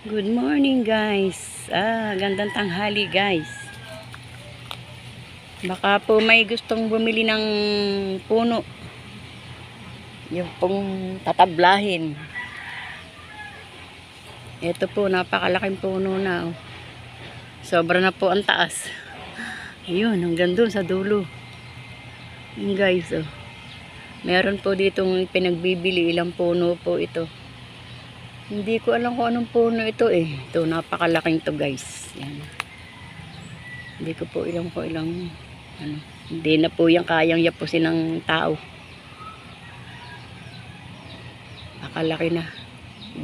Good morning guys. Gandang tanghali guys. Baka po may gustong bumili ng puno. Yung pong tatablahin. Ito po, napakalaking puno na. Oh. Sobra na po ang taas. Ayun, hanggang dun sa dulo. Yun guys, oh. Meron po ditong pinagbibili. Ilang puno po ito. Hindi ko alam kung anong puno ito eh. Ito, napakalaking to guys. Yan. Hindi ko po alam kung ilang ano. Hindi na po yan kayang yapusin ng tao. Nakalaki na.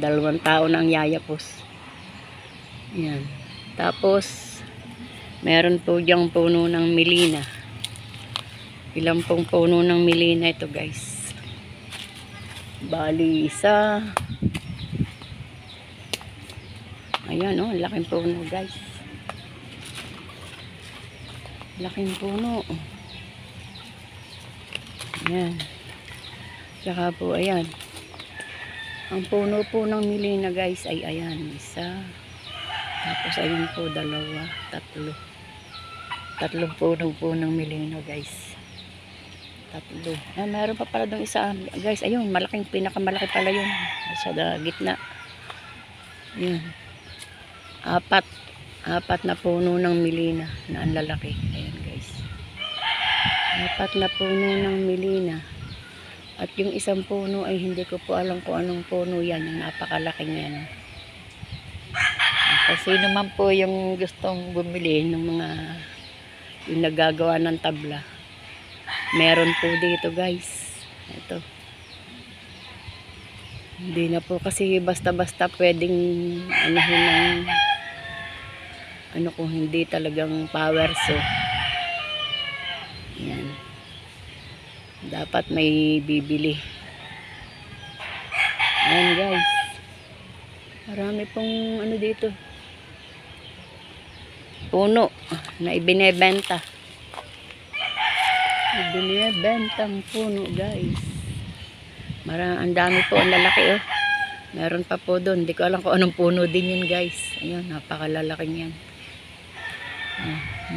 2 tao na ang yayapos. Yan. Tapos, meron po diyang puno ng melina. Ilang pong puno ng melina ito guys. Bali, isa. Ayan oh, laking puno guys. Laking puno. Ayan. Tsaka po ayan. Ang puno po ng melina guys ay ayan. Isa. Tapos ayan po 2, 3. 3 puno po ng melina guys. 3. Meron pa pala doon isa guys. Ayun, malaking, pinakamalaki pala yun. Sa gitna. Ayan. 4 na puno ng melina na ang lalaki. Ayan guys. 4 na puno ng melina. At yung isang puno ay hindi ko po alam kung anong puno yan. Yung napakalaking yan. Kasi naman po yung gustong bumili ng mga yung nagagawa ng tabla. Meron po dito guys. Ito. Hindi na po kasi basta-basta pwedeng anuhin ng ano kung hindi talagang power so. Yan. Dapat may bibili. Ayan guys. Marami pong ano dito. Puno na ibinebenta. Ibinebenta ang puno guys. Ang dami po, ang lalaki oh. Meron pa po doon. Hindi ko alam kung anong puno din yun guys. Ayun, napakalalaking yan.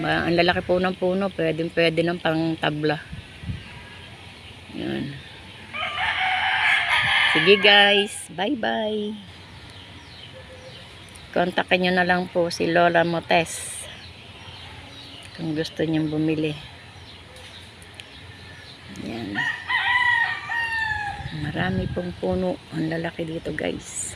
Ang lalaki po ng puno, pwede ng pang tabla. Yan. Sige guys, bye bye. Kontakin nyo na lang po si Lola Motes kung gusto nyong bumili. Yan. Marami pong puno ang lalaki dito guys.